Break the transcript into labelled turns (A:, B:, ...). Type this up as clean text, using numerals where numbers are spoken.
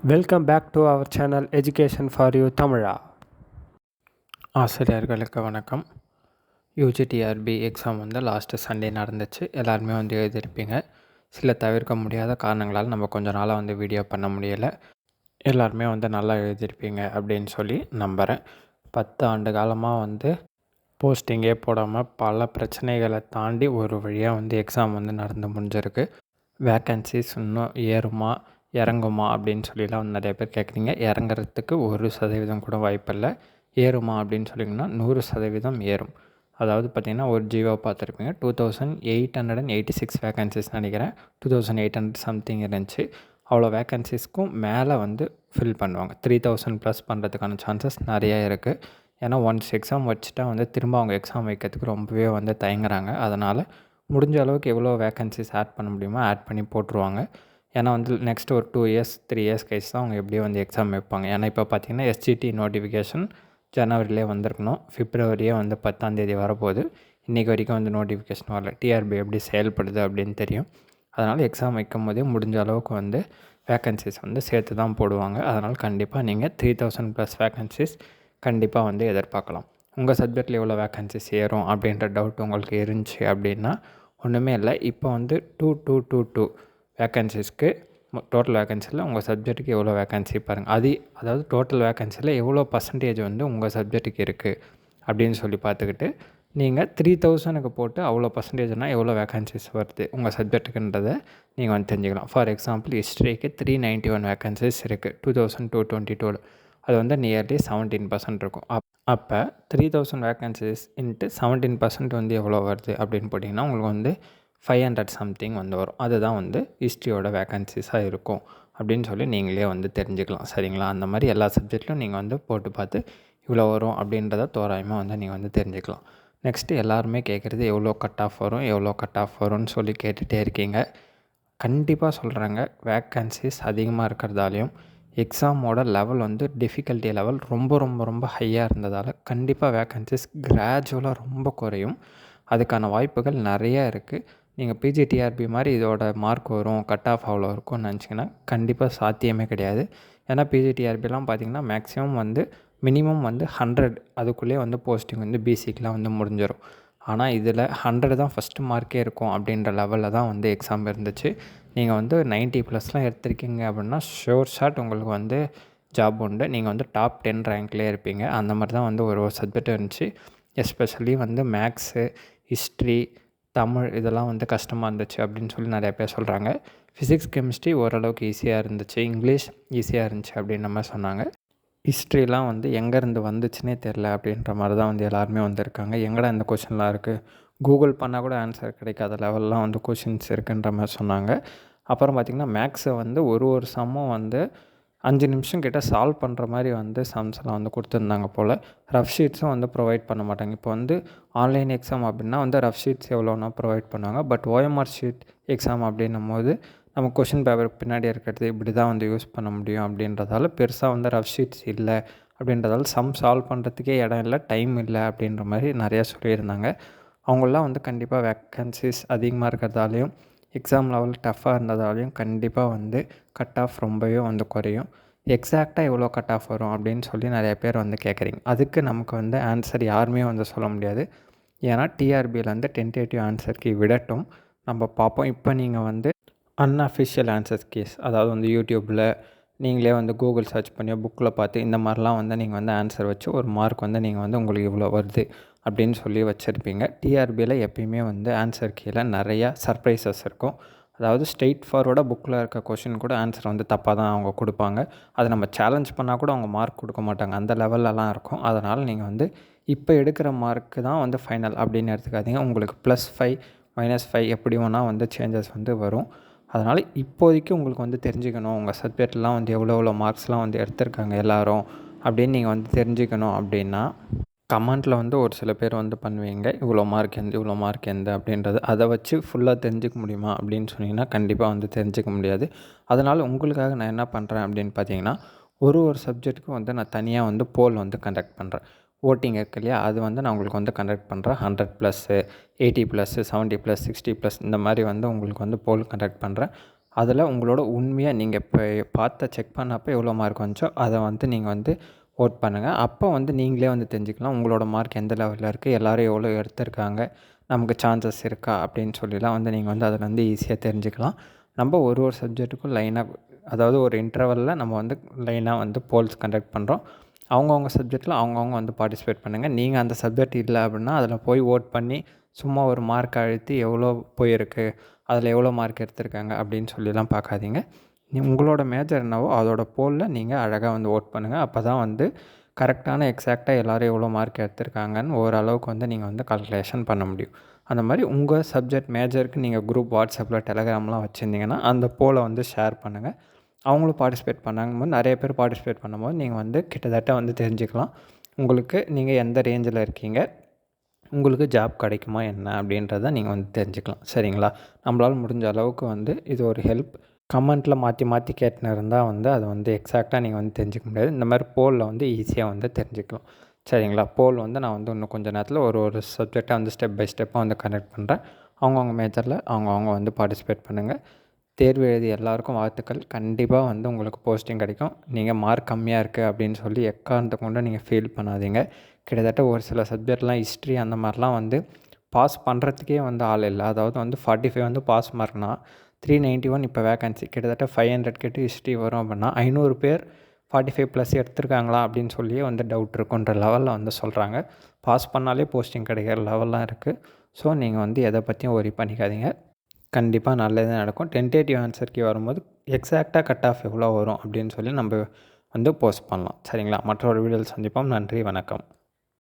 A: Welcome back to our channel education for you தமிழா. ஆசிரியர்களுக்கு வணக்கம். யூஜிடிஆர்பி எக்ஸாம் வந்து லாஸ்ட்டு சண்டே நடந்துச்சு. எல்லாருமே வந்து எழுதியிருப்பீங்க. சில தவிர்க்க முடியாத காரணங்களால் நம்ம கொஞ்ச நாளாக வந்து வீடியோ பண்ண முடியலை. எல்லாருமே வந்து நல்லா எழுதியிருப்பீங்க அப்படின்னு சொல்லி நம்புகிறேன். 10 ஆண்டு காலமாக வந்து போஸ்டிங்கே போடாமல் பல பிரச்சனைகளை தாண்டி ஒரு வழியாக வந்து எக்ஸாம் வந்து நடந்து முடிஞ்சிருக்கு. வேக்கன்சிஸ் இன்னும் ஏறுமா இறங்குமா அப்படின்னு சொல்லிலாம் வந்து நிறைய பேர் கேட்குறீங்க. இறங்குறதுக்கு 1% கூட வாய்ப்பில்லை. ஏறுமா அப்படின்னு சொல்லிங்கன்னா 100% ஏறும். அதாவது பார்த்திங்கன்னா ஒரு ஜியோ பார்த்துருப்பீங்க. 2886 வேக்கன்சிஸ் நினைக்கிறேன். 2800 சம்திங் இருந்துச்சு. அவ்வளோ வேக்கன்சிஸ்க்கும் மேலே வந்து ஃபில் பண்ணுவாங்க. 3000 ப்ளஸ் பண்ணுறதுக்கான சான்சஸ் நிறையா இருக்குது. ஏன்னா ஒன்ஸ் எக்ஸாம் வச்சுட்டா வந்து திரும்ப அவங்க எக்ஸாம் வைக்கிறதுக்கு ரொம்பவே வந்து தயங்குறாங்க. அதனால் முடிஞ்ச அளவுக்கு எவ்வளோ வேக்கன்சிஸ் ஆட் பண்ண முடியுமோ ஆட் பண்ணி போட்டுருவாங்க. ஏன்னா வந்து நெக்ஸ்ட் ஒரு 2 இயர்ஸ் 3 இயர்ஸ் கழிச்சு தான் அவங்க எப்படியும் வந்து எக்ஸாம் வைப்பாங்க. ஏன்னா இப்போ பார்த்திங்கன்னா எஸ்ஜிடி நோட்டிஃபிகேஷன் ஜனவரிலே வந்திருக்கணும். பிப்ரவரியே வந்து 10ஆம் தேதி வரப்போகுது. இன்றைக்கி வரைக்கும் வந்து நோட்டிஃபிகேஷன் வரல. டிஆர்பி எப்படி செயல்படுது அப்படின்னு தெரியும். அதனால் எக்ஸாம் வைக்கும் போதே முடிஞ்ச அளவுக்கு வந்து வேக்கன்சிஸ் வந்து சேர்த்து தான் போடுவாங்க. அதனால் கண்டிப்பாக நீங்கள் 3000 ப்ளஸ் வேக்கன்சிஸ் கண்டிப்பாக வந்து எதிர்பார்க்கலாம். உங்கள் சப்ஜெக்டில் எவ்வளோ வேக்கன்சிஸ் ஏறும் அப்படின்ற டவுட் உங்களுக்கு இருந்துச்சு அப்படின்னா ஒன்றுமே இல்லை. இப்போ வந்து 2222 வேக்கன்சிஸ்க்கு டோட்டல் வேக்கன்சியில் உங்கள் சப்ஜெக்ட்டுக்கு எவ்வளோ வேக்கன்சி பாருங்கள். அதாவது டோட்டல் வேக்கன்சியில் எவ்வளோ பர்சன்டேஜ் வந்து உங்கள் சப்ஜெக்ட்டுக்கு இருக்குது அப்படின்னு சொல்லி பார்த்துக்கிட்டு நீங்கள் 3000க்கு போட்டு அவ்வளோ பர்சன்டேஜ்னால் எவ்வளோ வேக்கன்சிஸ் வருது உங்கள் சப்ஜெக்ட்டுக்குன்றதை நீங்கள் வந்து தெரிஞ்சுக்கலாம். ஃபார் எக்ஸாம்பிள் ஹிஸ்ட்ரிக்கு 391 வேக்கன்சிஸ் இருக்குது 2222. அது வந்து நியர்லி 17% இருக்கும். அப்போ 3000 வேக்கன்சிஸ் இன்ட்டு 17% வந்து எவ்வளோ வருது அப்படின்னு போட்டிங்கன்னா உங்களுக்கு வந்து 500 சம்திங் வந்து வரும். அதுதான் வந்து ஹிஸ்ட்ரியோட வேக்கன்சிஸாக இருக்கும் அப்படின்னு சொல்லி நீங்களே வந்து தெரிஞ்சுக்கலாம். சரிங்களா? அந்த மாதிரி எல்லா சப்ஜெக்ட்லையும் நீங்கள் வந்து போட்டு பார்த்து இவ்வளோ வரும் அப்படின்றத தோராயமாக வந்து நீங்கள் வந்து தெரிஞ்சுக்கலாம். நெக்ஸ்ட்டு எல்லாருமே கேட்குறது எவ்வளோ கட் ஆஃப் வரும் எவ்வளோ கட் ஆஃப் வரும்னு சொல்லி கேட்டுகிட்டே இருக்கீங்க. கண்டிப்பாக சொல்கிறாங்க, வேக்கன்சிஸ் அதிகமாக இருக்கிறதாலையும் எக்ஸாமோட லெவல் வந்து டிஃபிகல்ட்டி லெவல் ரொம்ப ரொம்ப ரொம்ப ஹையாக இருந்ததால் கண்டிப்பாக வேக்கன்சிஸ் கிராஜுவலாக ரொம்ப குறையும். அதுக்கான வாய்ப்புகள் நிறையா இருக்குது. நீங்கள் பிஜிடிஆர்பி மாதிரி இதோட மார்க் வரும் கட் ஆஃப் அவ்வளோ இருக்கும்னு நினச்சிங்கன்னா கண்டிப்பாக சாத்தியமே கிடையாது. ஏன்னா பிஜிடிஆர்பிலாம் பார்த்திங்கன்னா மேக்ஸிமம் வந்து மினிமம் வந்து 100 அதுக்குள்ளேயே வந்து போஸ்டிங் வந்து பிசிக்கெலாம் வந்து முடிஞ்சிடும். ஆனால் இதில் 100 தான் ஃபஸ்ட்டு மார்க்கே இருக்கும் அப்படின்ற லெவலில் தான் வந்து எக்ஸாம் இருந்துச்சு. நீங்கள் வந்து 90+ எடுத்திருக்கீங்க அப்படின்னா ஷோர் ஷாட் உங்களுக்கு வந்து ஜாப் உண்டு. நீங்கள் வந்து டாப் 10 ரேங்க்லேயே இருப்பீங்க. அந்த மாதிரி தான் வந்து ஒரு சப்ஜெக்ட் இருந்துச்சு. எஸ்பெஷலி வந்து மேக்ஸு, ஹிஸ்ட்ரி, தமிழ் இதெல்லாம் வந்து கஷ்டமாக இருந்துச்சு அப்படின்னு சொல்லி நிறையா பேர் சொல்கிறாங்க. ஃபிசிக்ஸ், கெமிஸ்ட்ரி ஓரளவுக்கு ஈஸியாக இருந்துச்சு. இங்கிலீஷ் ஈஸியாக இருந்துச்சு அப்படின்ற மாதிரி சொன்னாங்க. ஹிஸ்ட்ரிலாம் வந்து எங்கேருந்து வந்துச்சுன்னே தெரில அப்படின்ற மாதிரி தான் வந்து எல்லாருமே வந்திருக்காங்க. எங்கடா இந்த கொஷின்லாம் இருக்குது, கூகுள் பண்ணால் கூட ஆன்சர் கிடைக்காத லெவல்லாம் வந்து கொஷின்ஸ் இருக்குன்ற மாதிரி சொன்னாங்க. அப்புறம் பார்த்திங்கன்னா மேக்ஸை வந்து ஒரு சம்மும் வந்து 5 நிமிஷம் கிட்ட சால்வ் பண்ணுற மாதிரி வந்து சம்ஸ்லாம் வந்து கொடுத்துருந்தாங்க போல். ரஃப் ஷீட்ஸும் வந்து ப்ரொவைட் பண்ண மாட்டாங்க. இப்போ வந்து ஆன்லைன் எக்ஸாம் அப்படின்னா வந்து ரஃப் ஷீட்ஸ் எவ்வளோனா ப்ரொவைட் பண்ணுவாங்க. பட் ஓஎம்ஆர் ஷீட் எக்ஸாம் அப்படின்னும் போது நம்ம கொஷின் பேப்பருக்கு பின்னாடி இருக்கிறது இப்படி தான் வந்து யூஸ் பண்ண முடியும் அப்படின்றதால பெருசாக வந்து ரஃப் ஷீட்ஸ் இல்லை அப்படின்றதால சம் சால்வ் பண்ணுறதுக்கே இடம் இல்லை, டைம் இல்லை அப்படின்ற மாதிரி நிறையா சொல்லியிருந்தாங்க. அவங்களாம் வந்து கண்டிப்பாக வேக்கன்சிஸ் அதிகமாக இருக்கிறதாலையும் எக்ஸாம் லெவல் டஃப்பாக இருந்ததாலையும் கண்டிப்பாக வந்து கட் ஆஃப் ரொம்பவே வந்து குறையும். எக்ஸாக்டாக எவ்வளோ கட் ஆஃப் வரும் அப்படின்னு சொல்லி நிறைய பேர் வந்து கேட்குறீங்க. அதுக்கு நமக்கு வந்து ஆன்சர் யாருமே வந்து சொல்ல முடியாது. ஏன்னா டிஆர்பியில் வந்து டென்டேட்டிவ் ஆன்சர் விடட்டும் நம்ம பார்ப்போம். இப்போ நீங்கள் வந்து அன்அஃபிஷியல் ஆன்சர்ஸ் கீஸ், அதாவது வந்து யூடியூப்பில் நீங்களே வந்து கூகுள் சர்ச் பண்ணி புக்கில் பார்த்து இந்த மாதிரிலாம் வந்து நீங்கள் வந்து ஆன்சர் வச்சு ஒரு மார்க் வந்து நீங்கள் வந்து உங்களுக்கு இவ்வளோ வருது அப்படின்னு சொல்லி வச்சுருப்பீங்க. டிஆர்பியில் எப்பயுமே வந்து ஆன்சர் கீழே நிறையா சர்ப்ரைசஸ் இருக்கும். அதாவது ஸ்ட்ரெயிட் ஃபார்வர்டாக புக்கில் இருக்க கொஷின் கூட ஆன்சர் வந்து தப்பாக தான் அவங்க கொடுப்பாங்க. அதை நம்ம சேலஞ்ச் பண்ணால் கூட அவங்க மார்க் கொடுக்க மாட்டாங்க. அந்த லெவல்லலாம் இருக்கும். அதனால் நீங்கள் வந்து இப்போ எடுக்கிற மார்க்கு தான் வந்து ஃபைனல் அப்படின்னு எடுத்துக்காதீங்க. உங்களுக்கு +5 -5 எப்படி வேணால் வந்து சேஞ்சஸ் வந்து வரும். அதனால் இப்போதைக்கு உங்களுக்கு வந்து தெரிஞ்சுக்கணும் உங்கள் சப்ஜெக்ட்லாம் வந்து எவ்வளோ மார்க்ஸ்லாம் வந்து எடுத்திருக்காங்க எல்லோரும் அப்படின்னு நீங்கள் வந்து தெரிஞ்சுக்கணும் அப்படின்னா கமெண்ட்டில் வந்து ஒரு சில பேர் வந்து பண்ணுவீங்க இவ்வளோ மார்க் எந்த இவ்வளோ மார்க் எந்த அப்படின்றது. அதை வச்சு ஃபுல்லாக தெரிஞ்சுக்க முடியுமா அப்படின்னு சொன்னீங்கன்னா கண்டிப்பாக வந்து தெரிஞ்சுக்க முடியாது. அதனால் உங்களுக்காக நான் என்ன பண்ணுறேன் அப்படின்னு பார்த்தீங்கன்னா ஒரு சப்ஜெக்ட்டுக்கும் வந்து நான் தனியாக வந்து போல் வந்து கண்டக்ட் பண்ணுறேன். ஓட்டிங் இருக்கு இல்லையா, அது வந்து நான் உங்களுக்கு வந்து கண்டக்ட் பண்ணுறேன். 100+, 80+, 70+, 60+ இந்த மாதிரி வந்து உங்களுக்கு வந்து போல் கண்டக்ட் பண்ணுறேன். அதில் உங்களோட உண்மையாக நீங்கள் இப்போ செக் பண்ணப்போ எவ்வளோ மார்க் வந்துச்சோ அதை வந்து நீங்கள் வந்து ஓட் பண்ணுங்கள். அப்போ வந்து நீங்களே வந்து தெரிஞ்சுக்கலாம் உங்களோட மார்க் எந்த லெவலில் இருக்குது, எல்லோரும் எவ்வளோ எடுத்திருக்காங்க, நமக்கு சான்சஸ் இருக்கா அப்படின்னு சொல்லிலாம் வந்து நீங்கள் வந்து அதில் வந்து ஈஸியாக தெரிஞ்சுக்கலாம். நம்ம ஒரு சப்ஜெக்ட்டுக்கும் லைனாக, அதாவது ஒரு இன்டர்வலில் நம்ம வந்து லைனாக வந்து போல்ஸ் கண்டக்ட் பண்ணுறோம். அவங்கவுங்க சப்ஜெக்ட்டில் அவங்கவுங்க வந்து பார்ட்டிசிபேட் பண்ணுங்கள். நீங்கள் அந்த சப்ஜெக்ட் இல்லை அப்படின்னா அதில் போய் ஓட் பண்ணி சும்மா ஒரு மார்க் அழுத்தி எவ்வளோ போயிருக்கு, அதில் எவ்வளோ மார்க் எடுத்திருக்காங்க அப்படின்னு சொல்லிலாம் பார்க்காதீங்க. உங்களோட மேஜர் என்னவோ அதோட போலில் நீங்கள் அழகாக வந்து ஓட் பண்ணுங்கள். அப்போ தான் வந்து கரெக்டான எக்ஸாக்டாக எல்லோரும் எவ்வளோ மார்க் எடுத்திருக்காங்கன்னு ஓரளவுக்கு வந்து நீங்கள் வந்து கால்குலேஷன் பண்ண முடியும். அந்த மாதிரி உங்கள் சப்ஜெக்ட் மேஜருக்கு நீங்கள் குரூப் வாட்ஸ்அப்பில் டெலகிராம்லாம் வச்சுருந்தீங்கன்னா அந்த போலை வந்து ஷேர் பண்ணுங்கள். அவங்களும் பார்ட்டிசிபேட் பண்ணாங்கும்போது நிறைய பேர் பார்ட்டிசிபேட் பண்ணும்போது நீங்கள் வந்து கிட்டத்தட்ட வந்து தெரிஞ்சுக்கலாம் உங்களுக்கு நீங்கள் எந்த ரேஞ்சில் இருக்கீங்க, உங்களுக்கு ஜாப் கிடைக்குமா என்ன அப்படின்றத நீங்கள் வந்து தெரிஞ்சுக்கலாம். சரிங்களா? நம்மளால் முடிஞ்ச அளவுக்கு வந்து இது ஒரு ஹெல்ப். கமெண்ட்டில் மாற்றி மாற்றி கேட்டுன்னு இருந்தால் வந்து அதை வந்து எக்ஸாக்டாக நீங்கள் வந்து தெரிஞ்சுக்க முடியாது. இந்த மாதிரி போலில் வந்து ஈஸியாக வந்து தெரிஞ்சுக்கலாம். சரிங்களா? போல் வந்து நான் வந்து இன்னும் கொஞ்சம் நேரத்தில் ஒரு சப்ஜெக்டாக வந்து ஸ்டெப் பை ஸ்டெப்பாக வந்து கனெக்ட் பண்ணுறேன். அவங்கவுங்க மேஜரில் அவங்கவுங்க வந்து பார்ட்டிசிபேட் பண்ணுங்கள். தேர்வு எழுதி எல்லாருக்கும் வாழ்த்துக்கள். கண்டிப்பாக வந்து உங்களுக்கு போஸ்டிங் கிடைக்கும். நீங்கள் மார்க் கம்மியாக இருக்குது அப்படின்னு சொல்லி எக்காரணத்தை கொண்டு நீங்கள் ஃபீல் பண்ணாதீங்க. கிட்டத்தட்ட ஒரு சில சப்ஜெக்ட்லாம் ஹிஸ்ட்ரி அந்த மாதிரிலாம் வந்து பாஸ் பண்ணுறதுக்கே வந்து ஆள் இல்லை. அதாவது வந்து 45 வந்து பாஸ் மார்க்னா 391 இப்போ வேக்கன்சி கிட்டத்தட்ட 500 கிட்ட ஹிஸ்ட்ரி வரும் அப்படின்னா 500 பேர் 45+ எடுத்திருக்காங்களா அப்படின்னு சொல்லியே வந்து டவுட் இருக்குன்ற லெவலில் வந்து சொல்கிறாங்க. பாஸ் பண்ணாலே போஸ்டிங் கிடைக்கிற லெவல்லாம் இருக்குது. ஸோ நீங்கள் வந்து எதை பற்றியும் ஒரி பண்ணிக்காதீங்க. கண்டிப்பாக நல்லதே நடக்கும். டென்டேட்டிவ் ஆன்சர் கீ வரும்போது எக்ஸாக்டாக கட் ஆஃப் எவ்வளோ வரும் அப்படின்னு சொல்லி நம்ம வந்து போஸ்ட் பண்ணலாம். சரிங்களா? மற்றொரு வீடியோவில் சந்திப்போம். நன்றி, வணக்கம்.